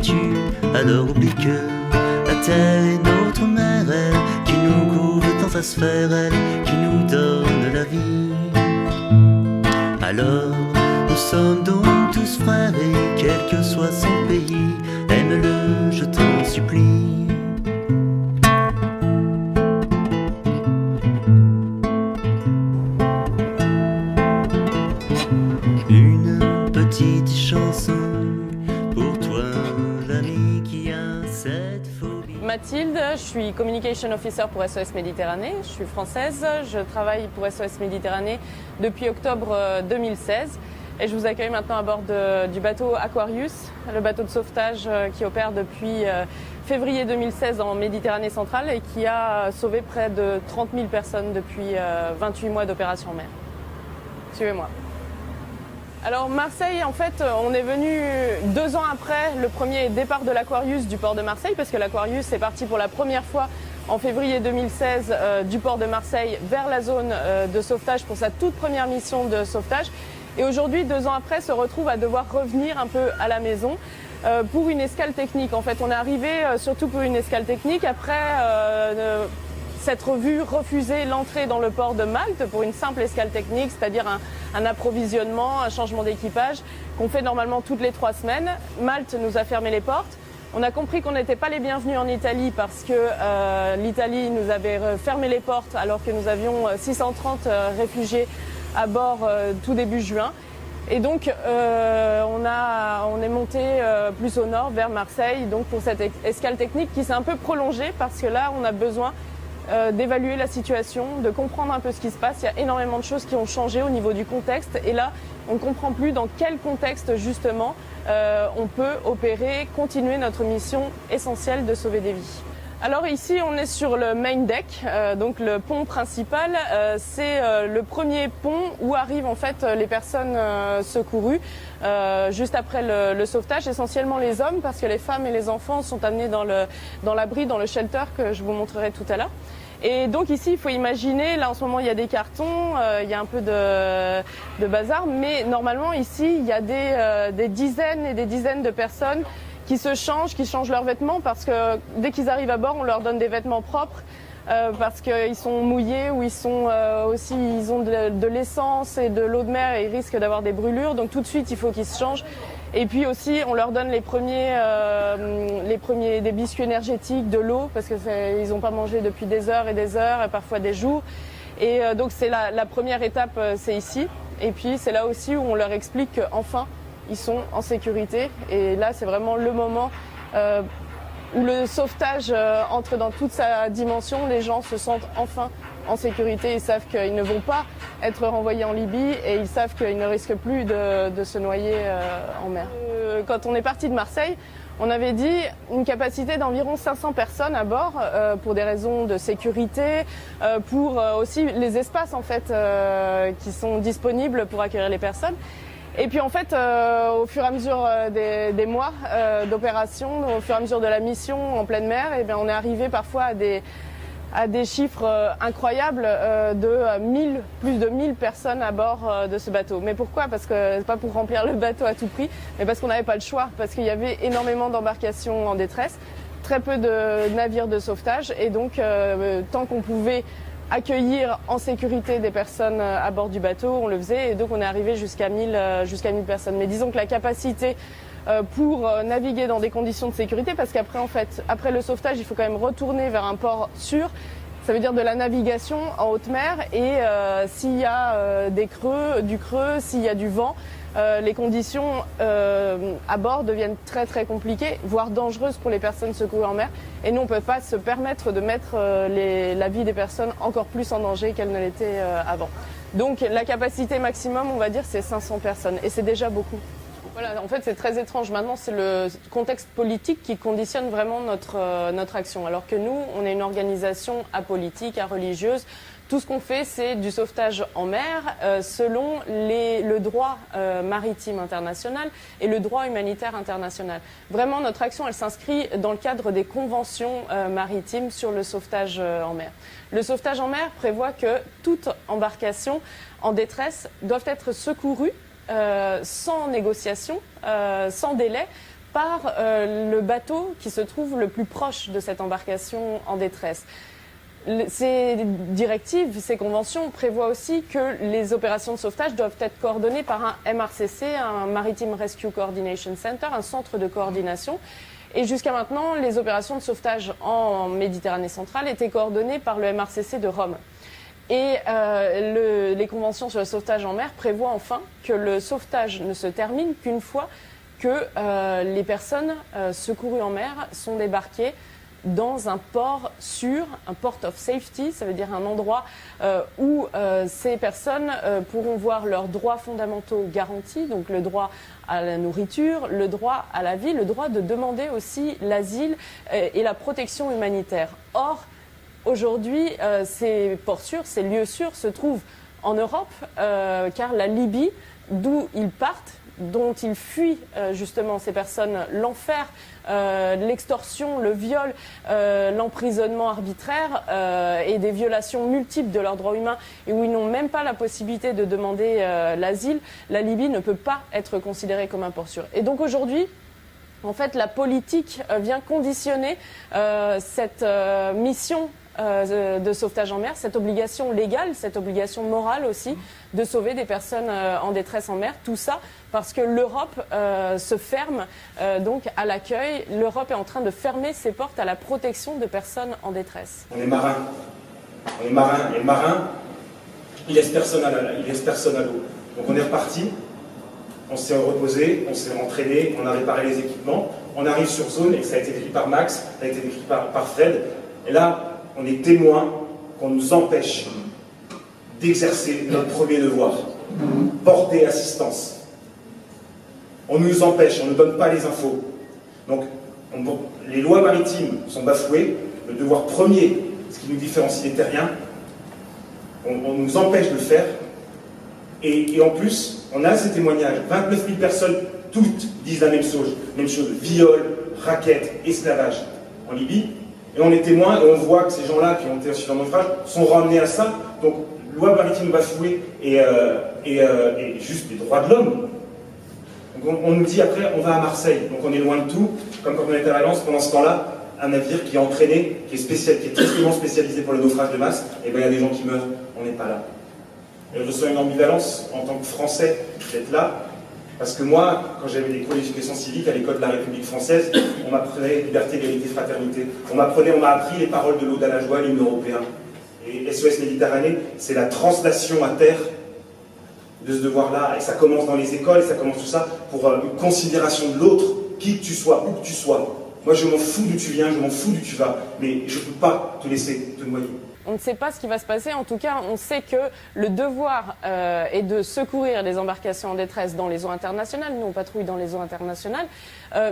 tu, alors oublie que la terre est notre mère, elle qui nous couvre dans sa sphère, elle qui nous donne la vie. Alors nous sommes donc tous frères et quel que soit son pays, aime-le, je t'en supplie. Une petite chanson pour toi, l'ami qui a cette folie. Mathilde, je suis Communication Officer pour SOS Méditerranée, je suis française, je travaille pour SOS Méditerranée depuis octobre 2016 et je vous accueille maintenant à bord du bateau Aquarius, le bateau de sauvetage qui opère depuis février 2016 en Méditerranée centrale et qui a sauvé près de 30 000 personnes depuis 28 mois d'opération en mer. Suivez-moi. Alors Marseille, en fait, on est venu 2 ans après le premier départ de l'Aquarius du port de Marseille, parce que l'Aquarius est parti pour la première fois en février 2016 du port de Marseille vers la zone de sauvetage pour sa toute première mission de sauvetage. Et aujourd'hui, 2 ans après, se retrouve à devoir revenir un peu à la maison pour une escale technique. En fait, on est arrivé surtout pour une escale technique après s'être vu refuser l'entrée dans le port de Malte pour une simple escale technique, c'est-à-dire un approvisionnement, un changement d'équipage qu'on fait normalement toutes les 3 semaines. Malte nous a fermé les portes. On a compris qu'on n'était pas les bienvenus en Italie parce que l'Italie nous avait fermé les portes alors que nous avions 630 réfugiés à bord tout début juin. Et donc on est monté plus au nord vers Marseille donc pour cette escale technique qui s'est un peu prolongée parce que là on a besoin d'évaluer la situation, de comprendre un peu ce qui se passe. Il y a énormément de choses qui ont changé au niveau du contexte et là on ne comprend plus dans quel contexte justement on peut opérer, continuer notre mission essentielle de sauver des vies. Alors ici on est sur le main deck, donc le pont principal, c'est le premier pont où arrivent en fait les personnes secourues juste après le sauvetage, essentiellement les hommes parce que les femmes et les enfants sont amenés dans l'abri, dans le shelter que je vous montrerai tout à l'heure. Et donc ici il faut imaginer, là en ce moment il y a des cartons, il y a un peu de bazar, mais normalement ici il y a des dizaines et des dizaines de personnes qui se changent, qui changent leurs vêtements parce que dès qu'ils arrivent à bord, on leur donne des vêtements propres parce qu'ils sont mouillés ou ils ont de l'essence et de l'eau de mer et ils risquent d'avoir des brûlures. Donc tout de suite, il faut qu'ils se changent. Et puis aussi, on leur donne les premiers des biscuits énergétiques, de l'eau parce qu'ils n'ont pas mangé depuis des heures et parfois des jours. Et donc c'est la première étape, c'est ici. Et puis c'est là aussi où on leur explique qu'enfin, ils sont en sécurité et là c'est vraiment le moment où le sauvetage entre dans toute sa dimension. Les gens se sentent enfin en sécurité, ils savent qu'ils ne vont pas être renvoyés en Libye et ils savent qu'ils ne risquent plus de se noyer en mer. Quand on est parti de Marseille, on avait dit une capacité d'environ 500 personnes à bord pour des raisons de sécurité, pour aussi les espaces en fait qui sont disponibles pour accueillir les personnes. Et puis en fait, au fur et à mesure des mois d'opération, au fur et à mesure de la mission en pleine mer, eh bien, on est arrivé parfois à des chiffres incroyables plus de 1000 personnes à bord de ce bateau. Mais pourquoi? Parce que c'est pas pour remplir le bateau à tout prix, mais parce qu'on n'avait pas le choix, parce qu'il y avait énormément d'embarcations en détresse, très peu de navires de sauvetage, et donc tant qu'on pouvait accueillir en sécurité des personnes à bord du bateau, on le faisait et donc on est arrivé jusqu'à 1000 personnes. Mais disons que la capacité pour naviguer dans des conditions de sécurité, parce qu'après en fait, après le sauvetage, il faut quand même retourner vers un port sûr. Ça veut dire de la navigation en haute mer et s'il y a du creux, s'il y a du vent, les conditions à bord deviennent très très compliquées, voire dangereuses pour les personnes secourues en mer. Et nous, on ne peut pas se permettre de mettre la vie des personnes encore plus en danger qu'elle ne l'était avant. Donc la capacité maximum, on va dire, c'est 500 personnes. Et c'est déjà beaucoup. Voilà, en fait, c'est très étrange. Maintenant, c'est le contexte politique qui conditionne vraiment notre action. Alors que nous, on est une organisation apolitique, religieuse. Tout ce qu'on fait, c'est du sauvetage en mer selon le droit maritime international et le droit humanitaire international. Vraiment, notre action, elle s'inscrit dans le cadre des conventions maritimes sur le sauvetage en mer. Le sauvetage en mer prévoit que toute embarcation en détresse doit être secourue sans négociation, sans délai, par le bateau qui se trouve le plus proche de cette embarcation en détresse. Ces directives, ces conventions prévoient aussi que les opérations de sauvetage doivent être coordonnées par un MRCC, un Maritime Rescue Coordination Center, un centre de coordination. Et jusqu'à maintenant, les opérations de sauvetage en Méditerranée centrale étaient coordonnées par le MRCC de Rome. Et les conventions sur le sauvetage en mer prévoient enfin que le sauvetage ne se termine qu'une fois que les personnes secourues en mer sont débarquées dans un port sûr, un port of safety, ça veut dire un endroit où ces personnes pourront voir leurs droits fondamentaux garantis, donc le droit à la nourriture, le droit à la vie, le droit de demander aussi l'asile et la protection humanitaire. Or, aujourd'hui, ces ports sûrs, ces lieux sûrs se trouvent en Europe, car la Libye, d'où ils partent, dont ils fuient justement ces personnes, l'enfer, l'extorsion, le viol, l'emprisonnement arbitraire et des violations multiples de leurs droits humains et où ils n'ont même pas la possibilité de demander l'asile, la Libye ne peut pas être considérée comme un port sûr. Et donc aujourd'hui, en fait, la politique vient conditionner cette mission de sauvetage en mer, cette obligation légale, cette obligation morale aussi de sauver des personnes en détresse en mer. Tout ça parce que l'Europe se ferme donc à l'accueil. L'Europe est en train de fermer ses portes à la protection de personnes en détresse. On est marin. On est marin. Et le marin, il laisse personne à l'eau. Donc on est reparti. On s'est reposé, on s'est entraîné, on a réparé les équipements. On arrive sur zone et ça a été décrit par Max, ça a été décrit par Fred. Et là, on est témoin qu'on nous empêche d'exercer notre premier devoir, porter assistance. On nous empêche, on ne donne pas les infos. Donc, les lois maritimes sont bafouées, le devoir premier, ce qui nous différencie des terriens, on nous empêche de le faire. Et en plus, on a ces témoignages, 29 000 personnes, toutes disent la même chose, viol, raquettes, esclavage en Libye. Et on est témoin et on voit que ces gens-là qui ont été reçus dans le naufrage sont ramenés à ça. Donc, loi maritime bafouée et juste les droits de l'homme. Donc on nous dit après, on va à Marseille. Donc on est loin de tout. Comme quand on était à Valence, pendant ce temps-là, un navire qui est entraîné, qui est tristement spécialisé pour le naufrage de masse, et bien il y a des gens qui meurent, on n'est pas là. Et je ressens une ambivalence en tant que Français d'être là. Parce que moi, quand j'avais des cours d'éducation civique à l'école de la République française, on m'apprenait liberté, égalité, fraternité. On m'a appris les paroles de l'Aude à la joie, l'hymne européen. Et SOS Méditerranée, c'est la translation à terre de ce devoir-là. Et ça commence dans les écoles, ça commence tout ça pour une considération de l'autre, qui que tu sois, où que tu sois. Moi, je m'en fous d'où tu viens, je m'en fous d'où tu vas, mais je ne peux pas te laisser te noyer. On ne sait pas ce qui va se passer. En tout cas, on sait que le devoir est de secourir les embarcations en détresse dans les eaux internationales. Nous, on patrouille dans les eaux internationales.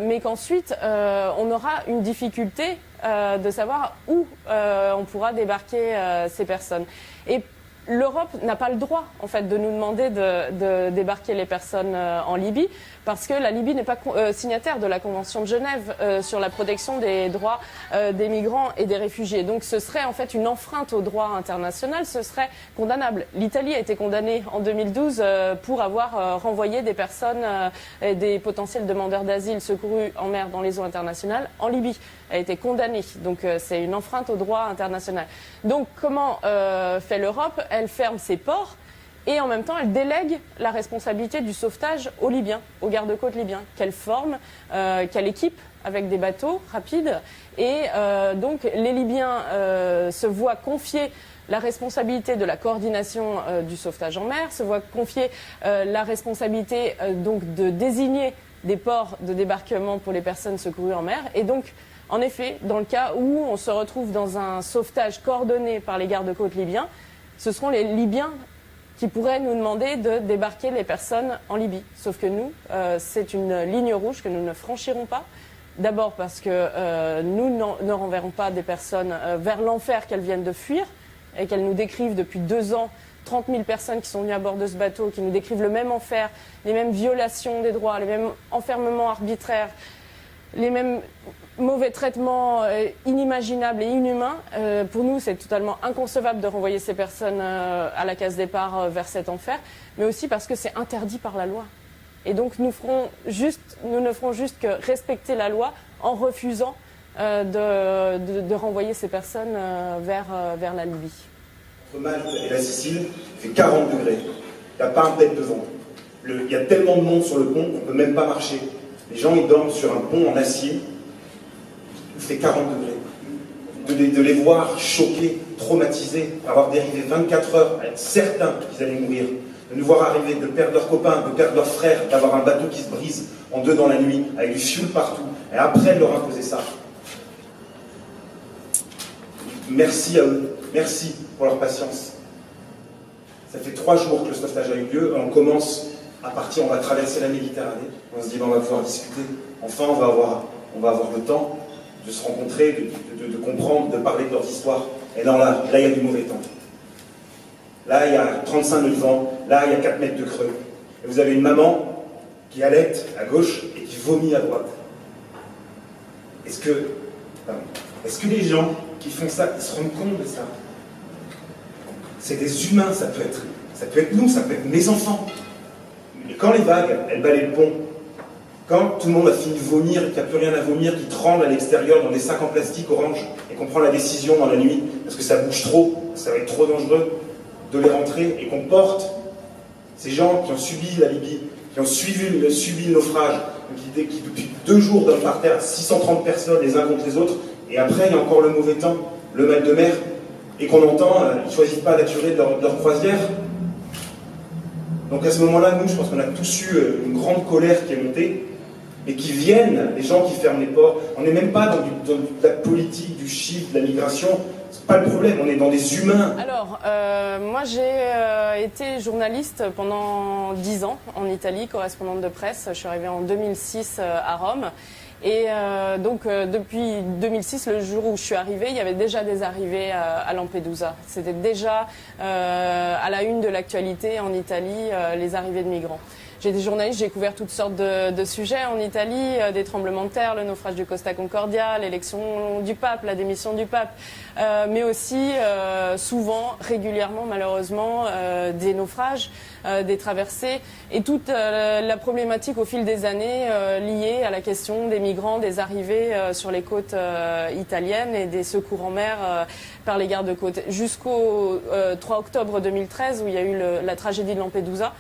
Mais qu'ensuite, on aura une difficulté de savoir où on pourra débarquer ces personnes. Et l'Europe n'a pas le droit, en fait, de nous demander de débarquer les personnes en Libye, parce que la Libye n'est pas signataire de la Convention de Genève sur la protection des droits des migrants et des réfugiés. Donc ce serait en fait une enfreinte au droit international, ce serait condamnable. L'Italie a été condamnée en 2012 pour avoir renvoyé des personnes, des potentiels demandeurs d'asile secourus en mer dans les eaux internationales en Libye. Elle a été condamnée, donc c'est une enfreinte au droit international. Donc comment fait l'Europe? Elle ferme ses ports. Et en même temps, elle délègue la responsabilité du sauvetage aux Libyens, aux gardes-côtes libyens, qu'elle forme, qu'elle équipe avec des bateaux rapides. Et donc, les Libyens se voient confier la responsabilité de la coordination du sauvetage en mer, se voient confier la responsabilité donc de désigner des ports de débarquement pour les personnes secourues en mer. Et donc, en effet, dans le cas où on se retrouve dans un sauvetage coordonné par les gardes-côtes libyens, ce seront les Libyens qui pourraient nous demander de débarquer les personnes en Libye. Sauf que nous, c'est une ligne rouge que nous ne franchirons pas. D'abord parce que nous ne renverrons pas des personnes vers l'enfer qu'elles viennent de fuir et qu'elles nous décrivent depuis 2 ans 30 000 personnes qui sont venues à bord de ce bateau, qui nous décrivent le même enfer, les mêmes violations des droits, les mêmes enfermements arbitraires, les mêmes mauvais traitements inimaginables et inhumains. Pour nous, c'est totalement inconcevable de renvoyer ces personnes à la case départ vers cet enfer, mais aussi parce que c'est interdit par la loi. Et donc nous ne ferons juste que respecter la loi en refusant de renvoyer ces personnes vers la Libye. Entre Malte et la Sicile, il fait 40 degrés. Il n'y a pas un pet de vent. Il y a tellement de monde sur le pont qu'on ne peut même pas marcher. Les gens, ils dorment sur un pont en acier. Il fait 40 degrés. De les voir choqués, traumatisés, avoir dérivé 24 heures, à être certains qu'ils allaient mourir. De nous voir arriver, de perdre leurs copains, de perdre leurs frères, d'avoir un bateau qui se brise en deux dans la nuit, avec du fioul partout. Et après, de leur imposer ça. Merci à eux. Merci pour leur patience. Ça fait 3 jours que le sauvetage a eu lieu. On commence à partir, on va traverser la Méditerranée. On se dit, on va pouvoir discuter. Enfin, on va avoir le temps de se rencontrer, de comprendre, de parler de leurs histoires. Et non, là, il y a du mauvais temps. Là, il y a 35 nœuds de vent. Là, il y a 4 mètres de creux. Et vous avez une maman qui allaite à gauche et qui vomit à droite. Est-ce que les gens qui font ça, ils se rendent compte de ça? C'est des humains, ça peut être nous, ça peut être mes enfants. Et quand les vagues, elles balayent le pont, quand tout le monde a fini de vomir, qu'il n'y a plus rien à vomir, qui tremble à l'extérieur dans des sacs en plastique orange, et qu'on prend la décision dans la nuit, parce que ça bouge trop, ça va être trop dangereux, de les rentrer, et qu'on porte ces gens qui ont subi la Libye, qui ont subi le naufrage, qui depuis 2 jours dorment par terre, 630 personnes les uns contre les autres, et après il y a encore le mauvais temps, le mal de mer, et qu'on entend, ils ne choisissent pas d'assurer de leur croisière. Donc à ce moment-là, nous, je pense qu'on a tous eu une grande colère qui est montée, et qui viennent, les gens qui ferment les ports. On n'est même pas dans la politique, du chiffre, de la migration. C'est pas le problème, on est dans des humains. Alors, moi j'ai été journaliste pendant 10 ans en Italie, correspondante de presse. Je suis arrivée en 2006 à Rome. Et donc depuis 2006, le jour où je suis arrivée, il y avait déjà des arrivées à Lampedusa. C'était déjà à la une de l'actualité en Italie, les arrivées de migrants. J'ai été journaliste, j'ai couvert toutes sortes de sujets en Italie, des tremblements de terre, le naufrage du Costa Concordia, l'élection du pape, la démission du pape, mais aussi souvent, régulièrement malheureusement, des naufrages, des traversées et toute la problématique au fil des années liée à la question des migrants, des arrivées sur les côtes italiennes et des secours en mer par les gardes-côtes. Jusqu'au 3 octobre 2013 où il y a eu la tragédie de Lampedusa.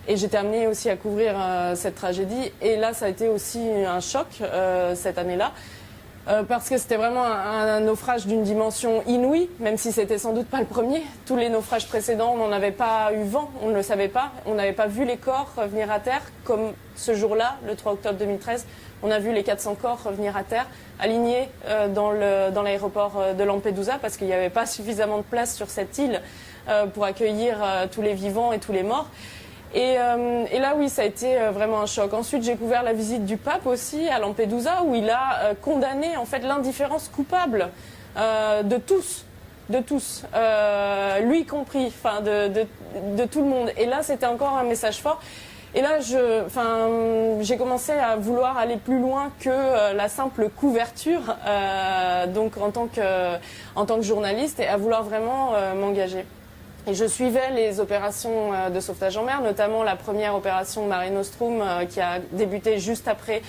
Et j'étais amenée aussi à couvrir cette tragédie. Et là, ça a été aussi un choc cette année-là. Parce que c'était vraiment un naufrage d'une dimension inouïe, même si c'était sans doute pas le premier. Tous les naufrages précédents, on n'en avait pas eu vent, on ne le savait pas. On n'avait pas vu les corps revenir à terre, comme ce jour-là, le 3 octobre 2013. On a vu les 400 corps revenir à terre, alignés dans l'aéroport de Lampedusa, parce qu'il n'y avait pas suffisamment de place sur cette île pour accueillir tous les vivants et tous les morts. Et là, oui, ça a été vraiment un choc. Ensuite, j'ai couvert la visite du pape aussi à Lampedusa, où il a condamné en fait l'indifférence coupable de tous, lui compris, enfin de tout le monde. Et là, c'était encore un message fort. Et là, j'ai commencé à vouloir aller plus loin que la simple couverture, donc en tant que journaliste, et à vouloir vraiment m'engager. Et je suivais les opérations de sauvetage en mer, notamment la première opération Mare Nostrum qui a débuté juste après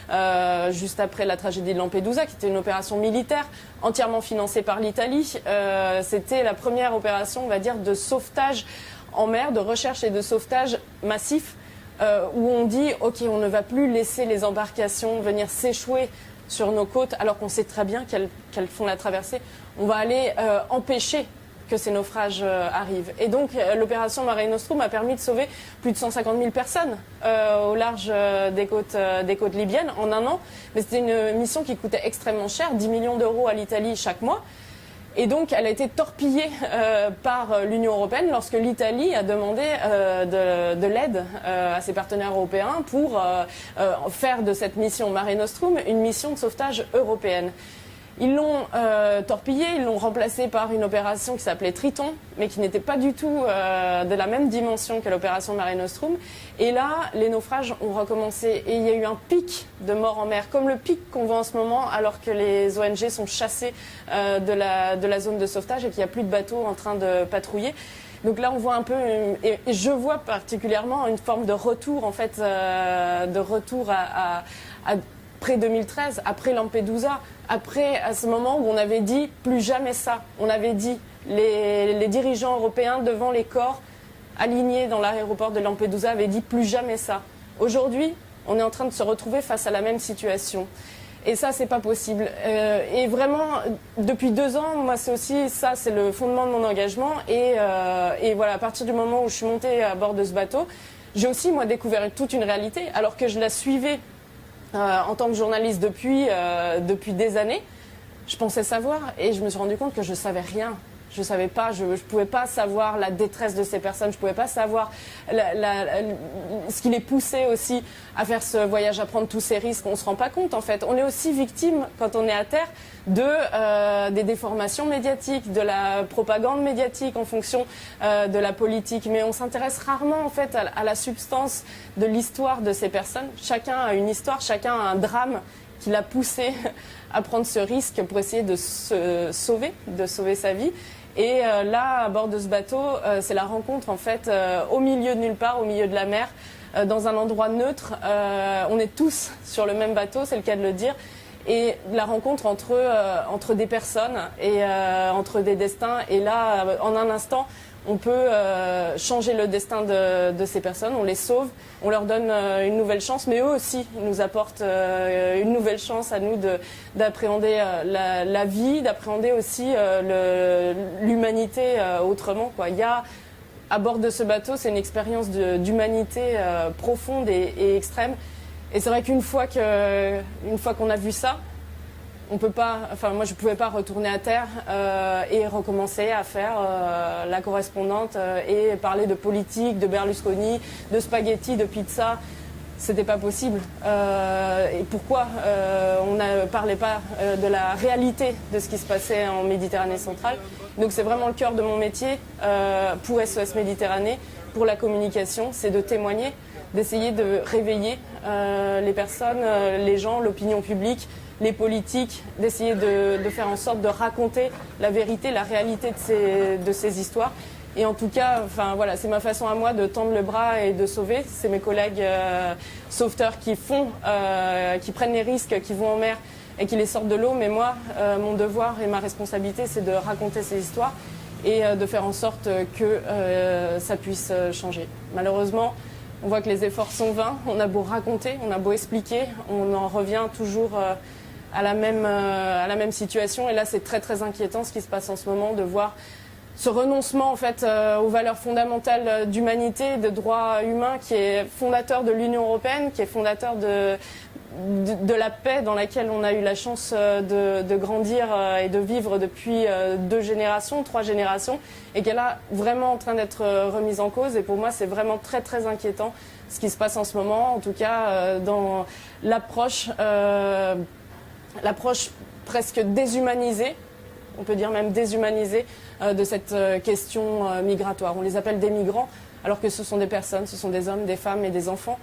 la tragédie de Lampedusa, qui était une opération militaire entièrement financée par l'Italie. C'était la première opération, on va dire, de sauvetage en mer, de recherche et de sauvetage massif, où on dit, OK, on ne va plus laisser les embarcations venir s'échouer sur nos côtes, alors qu'on sait très bien qu'elles font la traversée. On va aller empêcher que ces naufrages arrivent. Et donc l'opération Mare Nostrum a permis de sauver plus de 150 000 personnes au large des côtes libyennes en un an. Mais c'était une mission qui coûtait extrêmement cher, 10 millions d'euros à l'Italie chaque mois. Et donc elle a été torpillée par l'Union européenne lorsque l'Italie a demandé de l'aide à ses partenaires européens pour faire de cette mission Mare Nostrum une mission de sauvetage européenne. Ils l'ont torpillé, ils l'ont remplacé par une opération qui s'appelait Triton, mais qui n'était pas du tout de la même dimension que l'opération Mare Nostrum. Et là, les naufrages ont recommencé et il y a eu un pic de morts en mer, comme le pic qu'on voit en ce moment, alors que les ONG sont chassées de la zone de sauvetage et qu'il n'y a plus de bateaux en train de patrouiller. Donc là, on voit un peu, et je vois particulièrement une forme de retour, en fait, de retour à après 2013, après Lampedusa, après à ce moment où on avait dit plus jamais ça. On avait dit les dirigeants européens devant les corps alignés dans l'aéroport de Lampedusa avaient dit plus jamais ça. Aujourd'hui, on est en train de se retrouver face à la même situation. Et ça, c'est pas possible. Et vraiment, depuis 2 ans, moi, c'est aussi ça, c'est le fondement de mon engagement. Et voilà, à partir du moment où je suis montée à bord de ce bateau, j'ai aussi, moi, découvert toute une réalité, alors que je la suivais en tant que journaliste depuis des années. Je pensais savoir, et je me suis rendu compte que je savais rien. Je savais pas, je pouvais pas savoir la détresse de ces personnes, je pouvais pas savoir ce qui les poussait aussi à faire ce voyage, à prendre tous ces risques. On se rend pas compte en fait. On est aussi victime quand on est à terre des déformations médiatiques, de la propagande médiatique en fonction de la politique. Mais on s'intéresse rarement en fait à la substance de l'histoire de ces personnes. Chacun a une histoire, chacun a un drame qui l'a poussé à prendre ce risque pour essayer de se sauver, de sauver sa vie. Et là, à bord de ce bateau, c'est la rencontre en fait au milieu de nulle part, au milieu de la mer, dans un endroit neutre. On est tous sur le même bateau, c'est le cas de le dire. Et la rencontre entre des personnes et entre des destins. Et là, en un instant, on peut changer le destin de ces personnes, on les sauve, on leur donne une nouvelle chance, mais eux aussi nous apportent une nouvelle chance à nous d'appréhender la vie, d'appréhender aussi l'humanité autrement, quoi. Il y a, à bord de ce bateau, c'est une expérience d'humanité profonde et extrême. Et c'est vrai qu'une fois qu'on a vu ça, on peut pas, enfin moi je pouvais pas retourner à terre et recommencer à faire la correspondante et parler de politique, de Berlusconi, de spaghetti, de pizza. C'était pas possible. Et pourquoi on ne parlait pas de la réalité de ce qui se passait en Méditerranée centrale. Donc c'est vraiment le cœur de mon métier pour SOS Méditerranée, pour la communication, c'est de témoigner, d'essayer de réveiller les personnes, les gens, l'opinion publique, les politiques, d'essayer de faire en sorte de raconter la vérité, la réalité de ces histoires. Et en tout cas, enfin, voilà, c'est ma façon à moi de tendre le bras et de sauver. C'est mes collègues sauveteurs qui prennent les risques, qui vont en mer et qui les sortent de l'eau. Mais moi, mon devoir et ma responsabilité, c'est de raconter ces histoires et de faire en sorte que ça puisse changer. Malheureusement, on voit que les efforts sont vains. On a beau raconter, on a beau expliquer, on en revient toujours à la même situation. Et là, c'est très très inquiétant ce qui se passe en ce moment, de voir ce renoncement en fait aux valeurs fondamentales d'humanité, de droits humains, qui est fondateur de l'Union européenne, qui est fondateur de la paix dans laquelle on a eu la chance de grandir et de vivre depuis 2 générations, 3 générations, et qu'elle est vraiment en train d'être remise en cause. Et pour moi, c'est vraiment très très inquiétant ce qui se passe en ce moment, en tout cas dans l'approche presque déshumanisée, on peut dire même déshumanisée, de cette question migratoire. On les appelle des migrants, alors que ce sont des personnes, ce sont des hommes, des femmes et des enfants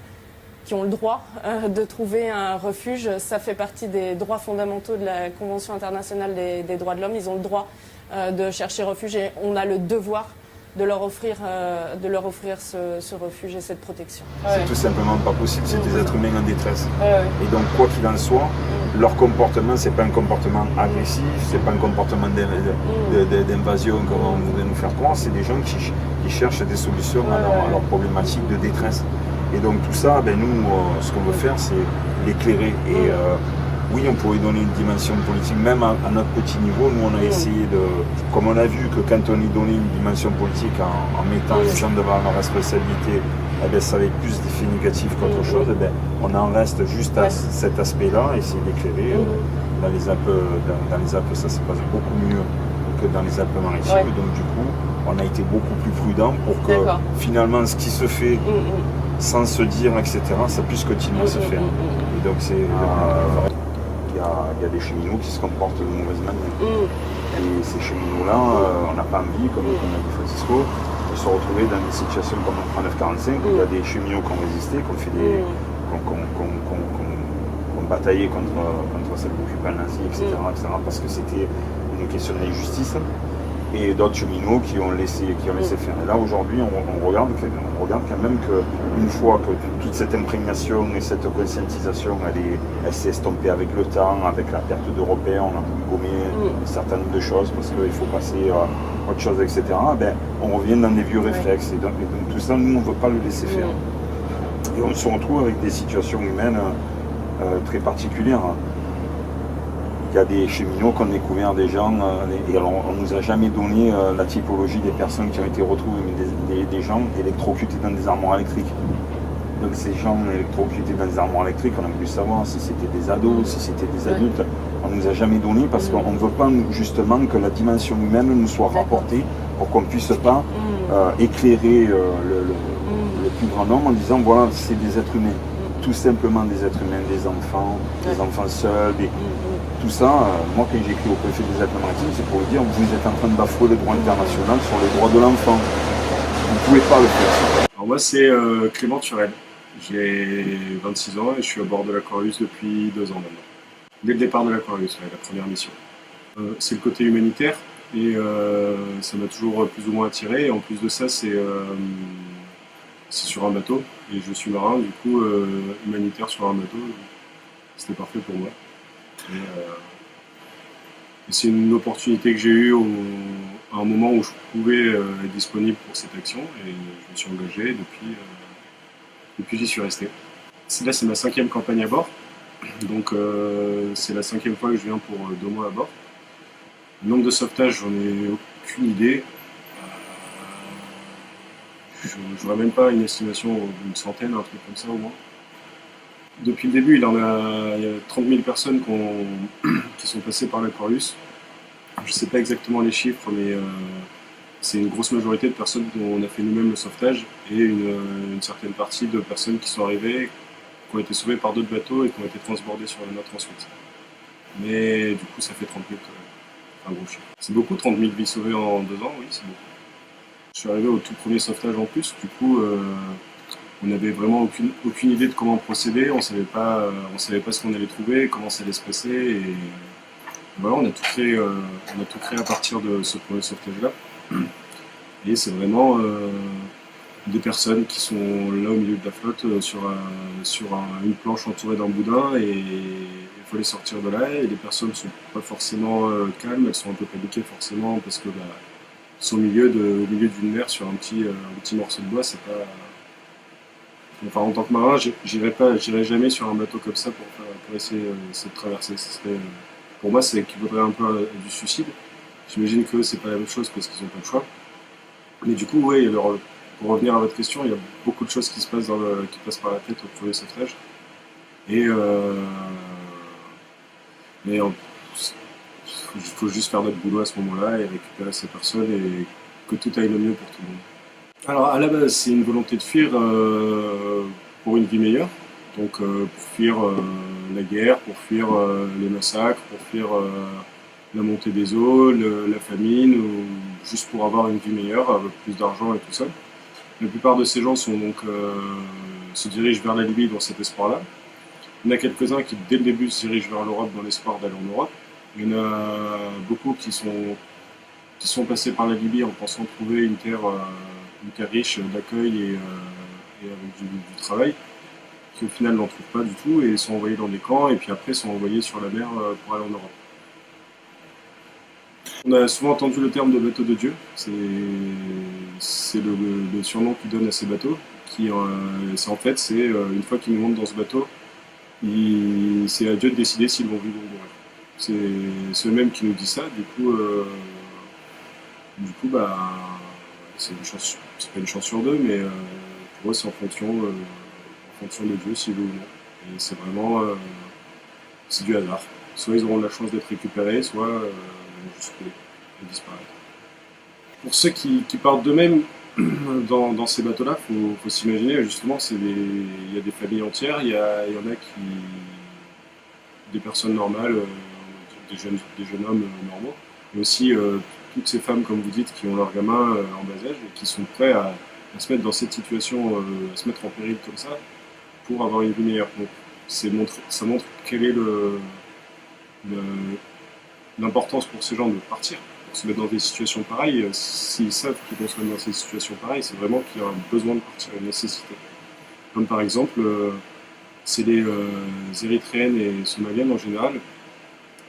qui ont le droit de trouver un refuge. Ça fait partie des droits fondamentaux de la Convention internationale des droits de l'homme. Ils ont le droit de chercher refuge et on a le devoir de leur offrir ce refuge et cette protection. C'est tout simplement pas possible, c'est des êtres humains en détresse. Et donc, quoi qu'il en soit, leur comportement, c'est pas un comportement agressif, c'est pas un comportement d'invasion comme on voudrait nous faire croire, c'est des gens qui cherchent des solutions à leurs problématiques de détresse. Et donc tout ça, ben nous, ce qu'on veut faire, c'est l'éclairer. Et oui, on pourrait donner une dimension politique, même à notre petit niveau. Nous, on a essayé comme on a vu que quand on y donnait une dimension politique en mettant les gens devant leur responsabilité, eh bien, ça avait plus d'effets négatifs qu'autre chose. Eh bien, on en reste juste à cet aspect-là, essayer d'éclairer. Dans les Alpes, ça se passe beaucoup mieux que dans les Alpes-Maritimes. Donc du coup, on a été beaucoup plus prudent pour que finalement, ce qui se fait sans se dire, etc., ça puisse continuer à se faire. Et donc c'est... Il y a des cheminots qui se comportent de mauvaise manière. Et ces cheminots-là, on n'a pas envie, comme a dit Francisco, de se retrouver dans des situations comme en 39-45, où il y a des cheminots qui ont résisté, qui ont bataillé contre celle occupant nazi, etc., parce que c'était une question d'injustice. et d'autres cheminots qui ont laissé faire. Et là aujourd'hui on regarde quand même qu'une fois que toute cette imprégnation et cette conscientisation elle s'est estompée avec le temps, avec la perte de repères, on a gommé un certain nombre de choses parce qu'il faut passer à autre chose, etc. Ben, on revient dans des vieux réflexes et donc tout ça nous on ne veut pas le laisser faire. Et on se retrouve avec des situations humaines très particulières. Il y a des cheminots qui ont découvert des gens, et alors on ne nous a jamais donné la typologie des personnes qui ont été retrouvées, mais des gens électrocutés dans des armoires électriques. Donc ces gens électrocutés dans des armoires électriques, on a voulu savoir si c'était des ados, si c'était des adultes. On ne nous a jamais donné parce qu'on ne veut pas justement que la dimension humaine nous soit rapportée pour qu'on ne puisse pas éclairer le plus grand nombre en disant voilà, c'est des êtres humains. Tout simplement des êtres humains, des enfants seuls, tout ça. Moi quand j'ai écrit au préfet des Alpes-Maritimes, c'est pour lui dire vous êtes en train de bafouer le droit international sur les droits de l'enfant. Vous ne pouvez pas le faire. Alors moi c'est Clément Turel, j'ai 26 ans et je suis à bord de l'Aquarius depuis 2 ans maintenant. Dès le départ de l'Aquarius, la première mission. C'est le côté humanitaire et ça m'a toujours plus ou moins attiré. Et en plus de ça c'est sur un bateau et je suis marin, du coup humanitaire sur un bateau, c'était parfait pour moi. Et c'est une opportunité que j'ai eue à un moment où je pouvais être disponible pour cette action et je me suis engagé depuis j'y suis resté. Là c'est ma 5e campagne à bord, donc c'est la 5e fois que je viens pour 2 mois à bord. Le nombre de sauvetages, j'en ai aucune idée. Je n'aurais même pas une estimation d'une centaine, un truc comme ça au moins. Depuis le début, il y a 30 000 personnes qui sont passées par l'Aquarius. Je ne sais pas exactement les chiffres, mais c'est une grosse majorité de personnes dont on a fait nous-mêmes le sauvetage et une certaine partie de personnes qui sont arrivées, qui ont été sauvées par d'autres bateaux et qui ont été transbordées sur la nôtre ensuite. Mais du coup, ça fait 30 000 quand même. Un gros chiffre. C'est beaucoup, 30 000 vies sauvées en 2 ans, oui, c'est beaucoup. Je suis arrivé au tout premier sauvetage en plus, du coup on n'avait vraiment aucune idée de comment procéder, on savait pas ce qu'on allait trouver, comment ça allait se passer, et voilà, on a tout créé à partir de ce premier sauvetage-là. Et c'est vraiment des personnes qui sont là au milieu de la flotte sur une planche entourée d'un boudin et il faut les sortir de là, et les personnes ne sont pas forcément calmes, elles sont un peu paniquées forcément parce que sont au milieu d'une mer sur un petit morceau de bois, c'est pas. Enfin, en tant que marin, j'irai jamais sur un bateau comme ça pour essayer cette traversée. Pour moi, ça équivaudrait un peu à du suicide. J'imagine que c'est pas la même chose parce qu'ils n'ont pas le choix. Mais du coup, ouais, alors, pour revenir à votre question, il y a beaucoup de choses qui passent par la tête au premier sauvetage. Et il faut juste faire notre boulot à ce moment-là et récupérer ces personnes et que tout aille le mieux pour tout le monde. Alors à la base, c'est une volonté de fuir pour une vie meilleure, donc pour fuir la guerre, pour fuir les massacres, pour fuir la montée des eaux, la famine, ou juste pour avoir une vie meilleure, avec plus d'argent et tout ça. La plupart de ces gens se dirigent vers la Libye dans cet espoir-là. Il y en a quelques-uns qui dès le début se dirigent vers l'Europe dans l'espoir d'aller en Europe. Il y en a beaucoup qui sont passés par la Libye en pensant trouver une terre riche d'accueil et avec du travail, qui au final n'en trouvent pas du tout et sont envoyés dans des camps et puis après sont envoyés sur la mer pour aller en Europe. On a souvent entendu le terme de bateau de Dieu, c'est le surnom qu'ils donnent à ces bateaux, c'est une fois qu'ils nous montent dans ce bateau, c'est à Dieu de décider s'ils vont vivre ou mourir. C'est eux-mêmes qui nous disent ça, du coup c'est pas une chance sur 2, mais pour eux c'est en fonction de Dieu s'ils veulent ou non. Et c'est vraiment c'est du hasard. Soit ils auront la chance d'être récupérés, soit juste disparaître. Pour ceux qui partent d'eux-mêmes dans ces bateaux-là, faut s'imaginer justement, il y a des familles entières, il y en a des personnes normales, des jeunes hommes normaux, mais aussi toutes ces femmes, comme vous dites, qui ont leurs gamins en bas âge et qui sont prêts à se mettre dans cette situation, à se mettre en péril comme ça, pour avoir une vie meilleure. Donc, ça montre quelle est l'importance pour ces gens de partir, se mettre dans des situations pareilles, s'ils savent qu'ils vont se mettre dans ces situations pareilles, c'est vraiment qu'il y a un besoin de partir, une nécessité. Comme par exemple, c'est les Érythréennes et Somaliennes en général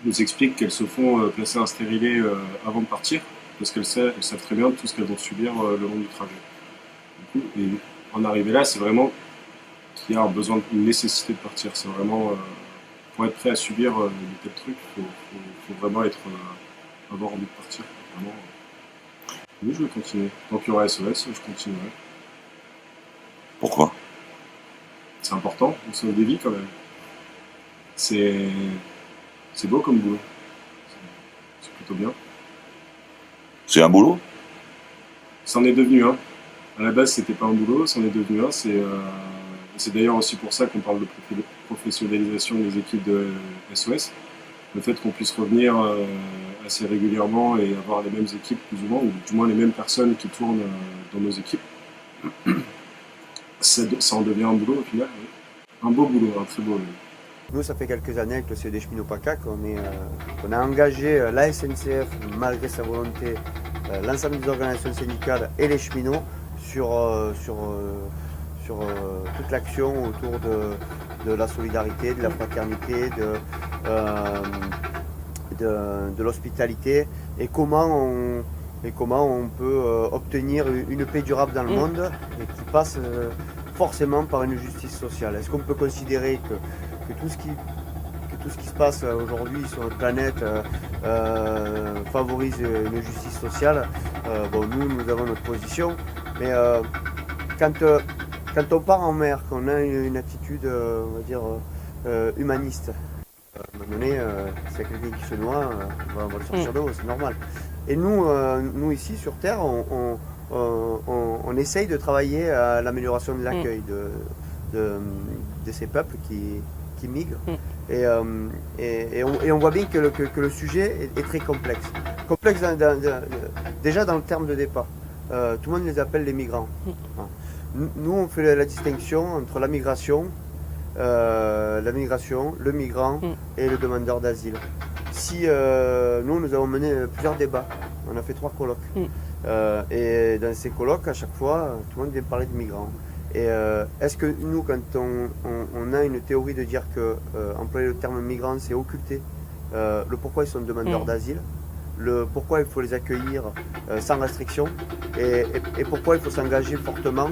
nous expliquent qu'elles se font placer un stérilet avant de partir, parce qu'elles savent très bien tout ce qu'elles vont subir le long du trajet. Du coup, et en arriver là, c'est vraiment qu'il y a un besoin, une nécessité de partir. C'est vraiment, pour être prêt à subir de tels trucs, il faut vraiment avoir envie de partir. Vraiment. Oui, je vais continuer. Tant qu'il y aura SOS, je continuerai. Pourquoi? C'est important, on sauve des vies quand même. C'est beau comme boulot. C'est plutôt bien. C'est un boulot? C'en est devenu un. À la base, c'était pas un boulot, c'en est devenu un. C'est d'ailleurs aussi pour ça qu'on parle de professionnalisation des équipes de SOS. Le fait qu'on puisse revenir assez régulièrement et avoir les mêmes équipes plus ou moins, ou du moins les mêmes personnes qui tournent dans nos équipes, ça en devient un boulot au final. Oui. Un beau boulot, un très beau boulot. Nous, ça fait quelques années avec le CED Cheminots PACA qu'on a engagé la SNCF, malgré sa volonté, l'ensemble des organisations syndicales et les cheminots sur toute l'action autour de la solidarité, de la fraternité, de l'hospitalité et comment on peut obtenir une paix durable dans le monde et qui passe forcément par une justice sociale. Est-ce qu'on peut considérer que tout ce qui se passe aujourd'hui sur notre planète favorise une justice sociale? Nous avons notre position, mais quand on part en mer, qu'on a une attitude, on va dire, humaniste, à un moment donné, s'il y a quelqu'un qui se noie, on va le sortir de l'eau, c'est normal. Et nous ici, sur Terre, on essaye de travailler à l'amélioration de l'accueil de ces peuples qui migrent. Et on voit bien que le sujet est très complexe. Complexe déjà dans le terme de départ. Tout le monde les appelle les migrants. Nous, on fait la distinction entre la migration, le migrant et le demandeur d'asile. Nous avons mené plusieurs débats. On a fait 3 colloques. Et dans ces colloques, à chaque fois, tout le monde vient parler de migrants. Et est-ce que nous, quand on a une théorie de dire que employer le terme migrant, c'est occulter le pourquoi ils sont demandeurs d'asile, le pourquoi il faut les accueillir sans restriction et pourquoi il faut s'engager fortement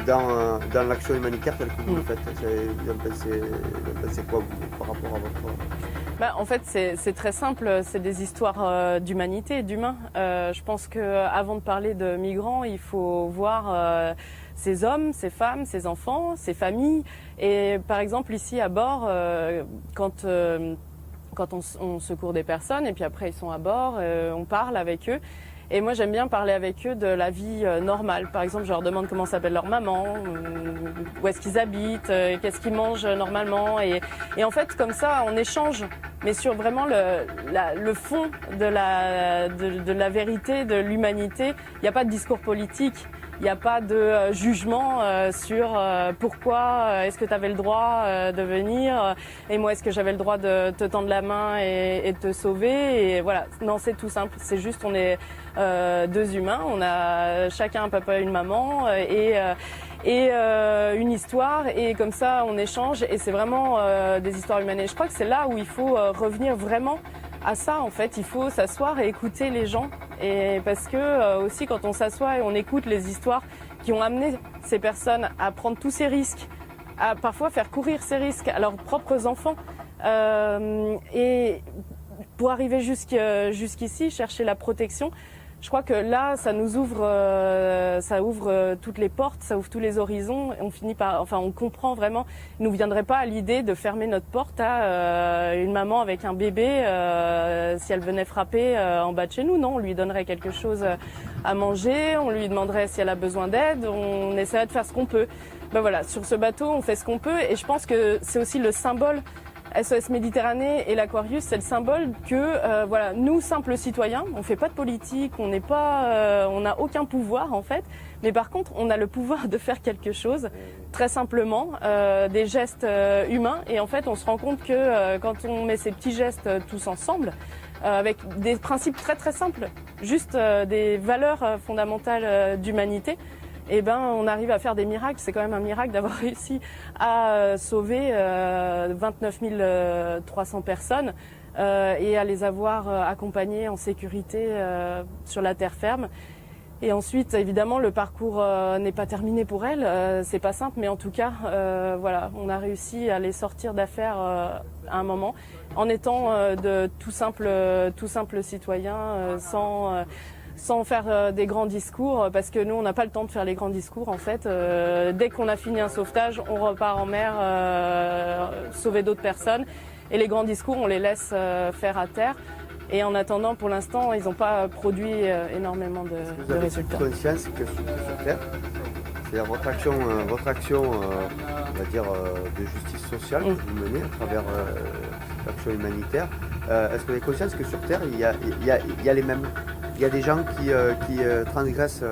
dans l'action humanitaire telle que vous le faites. Vous en pensez quoi par rapport à votre... En fait, c'est très simple, c'est des histoires d'humanité, d'humains. Je pense qu'avant de parler de migrants, il faut voir ces hommes, ces femmes, ces enfants, ces familles. Et par exemple, ici à bord, quand on secourt des personnes et puis après ils sont à bord, on parle avec eux. Et moi j'aime bien parler avec eux de la vie normale. Par exemple, je leur demande comment s'appelle leur maman, où est-ce qu'ils habitent, qu'est-ce qu'ils mangent normalement. Et en fait comme ça on échange, mais sur vraiment le fond de la vérité, de l'humanité. Il n'y a pas de discours politique. Il n'y a pas de jugement sur pourquoi est-ce que tu avais le droit de venir et moi est-ce que j'avais le droit de te tendre la main et de te sauver. Et voilà, non, c'est tout simple. C'est juste on est 2 humains, on a chacun un papa et une maman et une histoire et comme ça on échange et c'est vraiment des histoires humaines. Et je crois que c'est là où il faut revenir vraiment à ça en fait. Il faut s'asseoir et écouter les gens. Et parce que aussi quand on s'assoit et on écoute les histoires qui ont amené ces personnes à prendre tous ces risques, à parfois faire courir ces risques à leurs propres enfants, et pour arriver jusqu'ici, chercher la protection, je crois que là, ça nous ouvre, ça ouvre toutes les portes, ça ouvre tous les horizons. Et on comprend vraiment. Il nous viendrait pas à l'idée de fermer notre porte à une maman avec un bébé si elle venait frapper en bas de chez nous. Non, on lui donnerait quelque chose à manger, on lui demanderait si elle a besoin d'aide, on essaierait de faire ce qu'on peut. Voilà, sur ce bateau, on fait ce qu'on peut et je pense que c'est aussi le symbole SOS Méditerranée et l'Aquarius, c'est le symbole que voilà, nous, simples citoyens, on ne fait pas de politique, on n'a aucun pouvoir en fait, mais par contre, on a le pouvoir de faire quelque chose, très simplement, des gestes humains. Et en fait, on se rend compte que quand on met ces petits gestes tous ensemble, avec des principes très très simples, juste des valeurs fondamentales d'humanité, eh ben, on arrive à faire des miracles. C'est quand même un miracle d'avoir réussi à sauver 29 300 personnes et à les avoir accompagnées en sécurité sur la terre ferme. Et ensuite, évidemment, le parcours n'est pas terminé pour elles. C'est pas simple, mais en tout cas, voilà, on a réussi à les sortir d'affaires à un moment, en étant de tout simples citoyens, sans faire des grands discours, parce que nous, on n'a pas le temps de faire les grands discours, en fait. Dès qu'on a fini un sauvetage, on repart en mer, sauver d'autres personnes. Et les grands discours, on les laisse faire à terre. Et en attendant, pour l'instant, ils n'ont pas produit énormément de résultats. Vous avez conscience que sur Terre, c'est-à-dire votre action on va dire, de justice sociale que vous menez à travers l'action humanitaire, est-ce que vous avez conscience que sur Terre, il y a les mêmes? Il y a des gens qui transgressent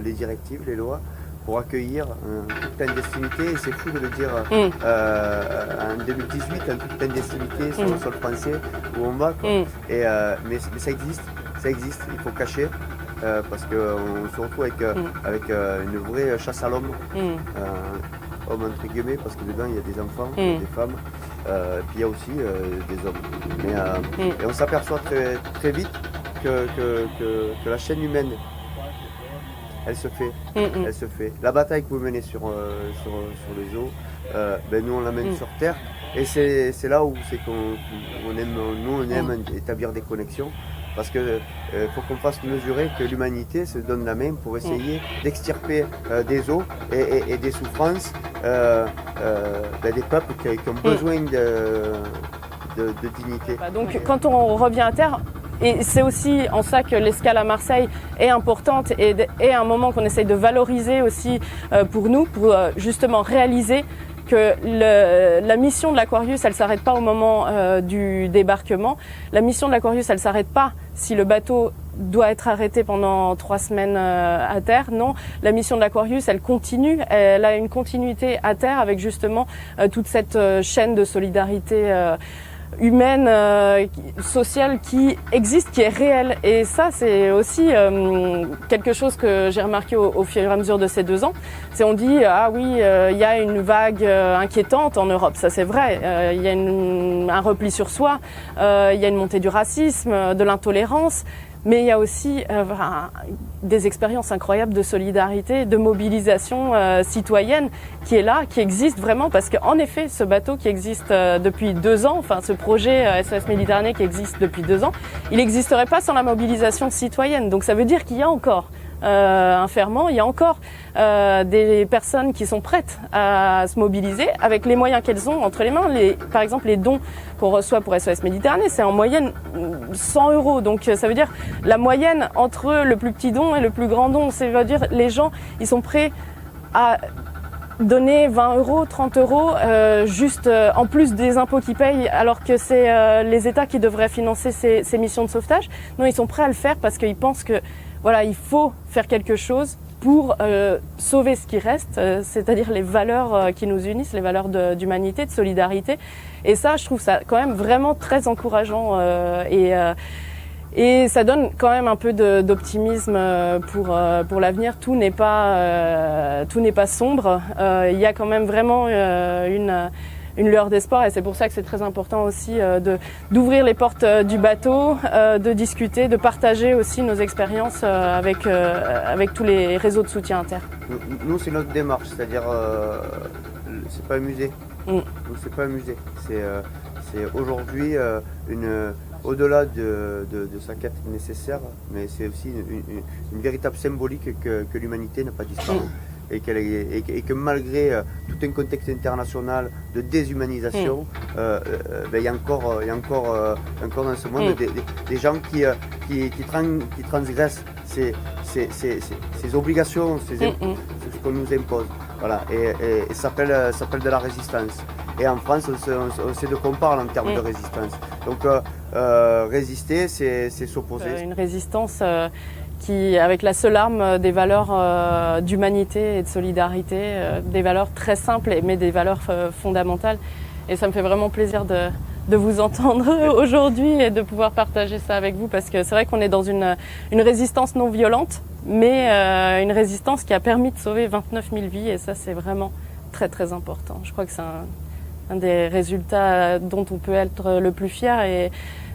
les directives, les lois, pour accueillir toute clandestinité, et c'est fou de le dire en 2018, en toute clandestinité sur le sol français où on va. Quoi. Mais ça existe, il faut cacher, parce qu'on se retrouve avec une vraie chasse à l'homme, homme entre guillemets, parce que dedans il y a des enfants, des femmes, puis il y a aussi des hommes. Et on s'aperçoit très, très vite que la chaîne humaine, elle se fait. La bataille que vous menez sur les eaux, nous on la mène sur terre, et c'est là où c'est qu'on aime établir des connexions, parce que faut qu'on fasse mesurer que l'humanité se donne la main pour essayer d'extirper des eaux et des souffrances des peuples qui ont besoin de dignité. Donc quand on revient à terre, et c'est aussi en ça que l'escale à Marseille est importante et un moment qu'on essaye de valoriser aussi pour nous, pour justement réaliser que la mission de l'Aquarius, elle ne s'arrête pas au moment du débarquement. La mission de l'Aquarius, elle ne s'arrête pas si le bateau doit être arrêté pendant 3 semaines à terre. Non, la mission de l'Aquarius, elle continue. Elle a une continuité à terre avec justement toute cette chaîne de solidarité humaine, sociale qui existe, qui est réelle. Et ça, c'est aussi quelque chose que j'ai remarqué au fur et à mesure de ces 2 ans. C'est on dit, ah oui, il y a une vague inquiétante en Europe. Ça, c'est vrai. Il y a un repli sur soi. Il y a une montée du racisme, de l'intolérance. Mais il y a aussi des expériences incroyables de solidarité, de mobilisation citoyenne qui est là, qui existe vraiment, parce qu'en effet, ce bateau qui existe depuis 2 ans, enfin ce projet SOS Méditerranée qui existe depuis 2 ans, il n'existerait pas sans la mobilisation citoyenne. Donc ça veut dire qu'il y a encore un ferment, il y a encore des personnes qui sont prêtes à se mobiliser avec les moyens qu'elles ont entre les mains. Par exemple, les dons qu'on reçoit pour SOS Méditerranée, c'est en moyenne 100 €. Donc ça veut dire la moyenne entre le plus petit don et le plus grand don. Ça veut dire les gens, ils sont prêts à donner 20 €, 30 € juste en plus des impôts qu'ils payent, alors que c'est les États qui devraient financer ces missions de sauvetage. Non, ils sont prêts à le faire parce qu'ils pensent que voilà, il faut faire quelque chose pour sauver ce qui reste, c'est-à-dire les valeurs qui nous unissent, les valeurs d'humanité, de solidarité. Et ça, je trouve ça quand même vraiment très encourageant et ça donne quand même un peu d'optimisme pour l'avenir. Tout n'est pas sombre. Il y a quand même vraiment une lueur d'espoir, et c'est pour ça que c'est très important aussi d'ouvrir les portes du bateau, de discuter, de partager aussi nos expériences avec tous les réseaux de soutien inter. Nous, c'est notre démarche, c'est-à-dire c'est pas un musée. Nous, c'est pas un musée. C'est aujourd'hui au-delà de sa quête nécessaire, mais c'est aussi une véritable symbolique que l'humanité n'a pas disparu. Et que malgré tout un contexte international de déshumanisation, il y a encore dans ce monde des gens qui transgressent ces obligations, ce qu'on nous impose. Voilà, et ça s'appelle de la résistance. Et en France, on sait de quoi on parle en termes de résistance. Donc résister, c'est s'opposer. Une résistance qui, avec la seule arme des valeurs d'humanité et de solidarité, des valeurs très simples, mais des valeurs fondamentales. Et ça me fait vraiment plaisir de vous entendre aujourd'hui et de pouvoir partager ça avec vous, parce que c'est vrai qu'on est dans une résistance non violente, mais une résistance qui a permis de sauver 29 000 vies, et ça c'est vraiment très très important. Je crois que c'est un des résultats dont on peut être le plus fier et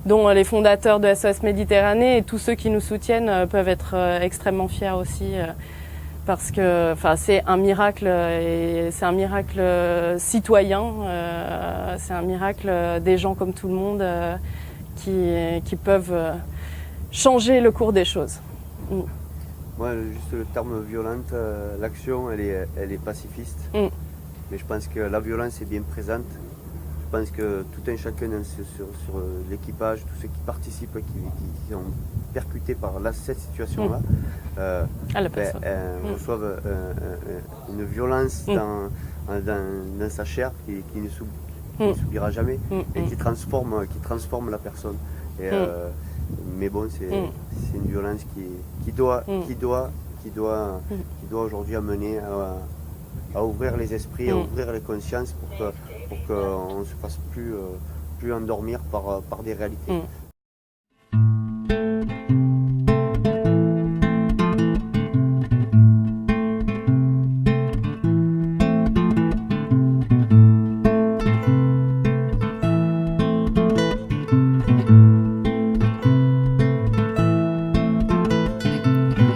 dont les fondateurs de SOS Méditerranée et tous ceux qui nous soutiennent peuvent être extrêmement fiers aussi, parce que c'est un miracle, et c'est un miracle citoyen, c'est un miracle des gens comme tout le monde qui peuvent changer le cours des choses. Moi, juste le terme violente, l'action elle est pacifiste, mais je pense que la violence est bien présente. Je pense que tout un chacun sur l'équipage, tous ceux qui participent, qui sont percutés par cette situation-là, reçoivent une violence dans sa chair qui ne s'oubliera jamais et qui transforme la personne. Mais bon, c'est une violence qui doit aujourd'hui amener à ouvrir les esprits, à ouvrir les consciences pour qu'on ne se fasse plus endormir par des réalités.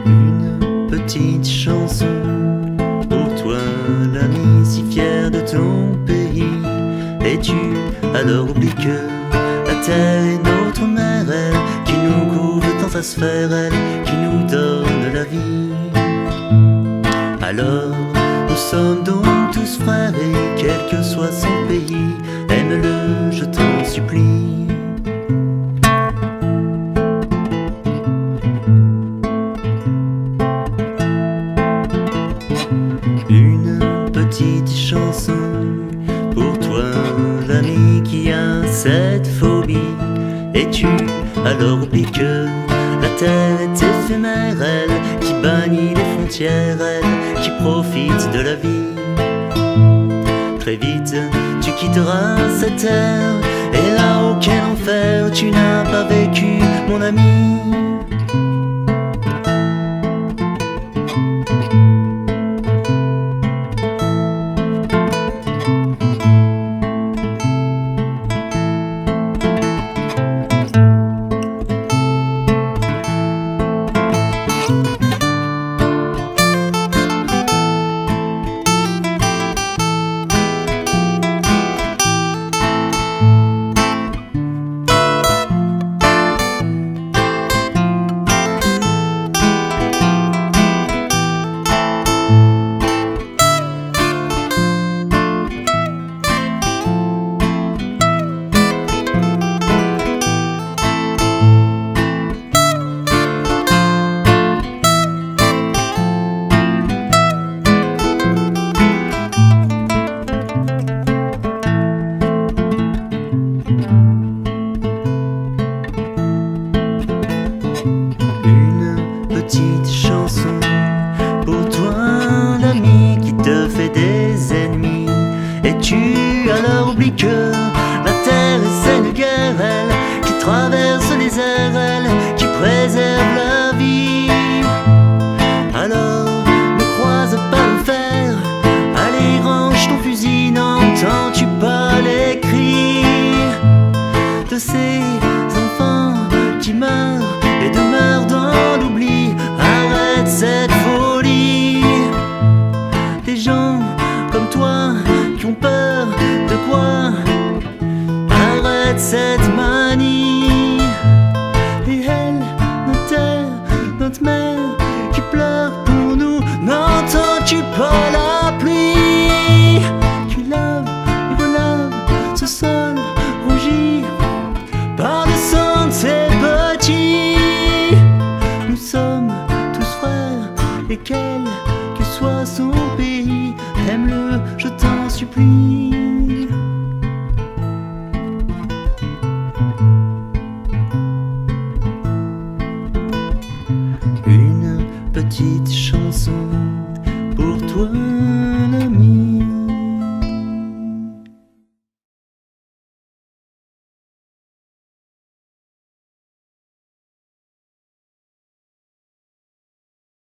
Une petite chanson pour toi, l'ami si fier de ton pays. Et tu alors oublie que la terre est notre mère, elle qui nous couvre dans sa sphère, elle qui nous donne la vie. Alors nous sommes donc tous frères, et quel que soit son pays, aime-le, je t'en supplie. Une petite chanson pour toi, l'ami qui a cette phobie. Et tu alors oublie que la terre est éphémère, elle qui bannit les frontières, elle qui profite de la vie. Très vite tu quitteras cette terre, et là aucun enfer tu n'as pas vécu, mon ami. Petite chanson pour toi, l'ami qui te fait des ennemis. Et tu alors oublies que la terre c'est une guerre, elle qui traverse les airs, elle qui préserve la vie. Alors ne croise pas le fer, allez range ton fusil, n'entends-tu pas les cris de ces enfants qui meurent et demeurent dans l'oubli? Arrête cette folie, des gens comme toi qui ont peur de quoi? Arrête cette manie. Et elle, notre terre, notre mère qui pleure pour nous, n'entends-tu pas la pluie qui lave et relave ce sol rougi par le sang de ses petits? Nous sommes tous frères, et quel que soit son pays, aime-le, je t'en supplie. petite chanson pour toi, l'ami.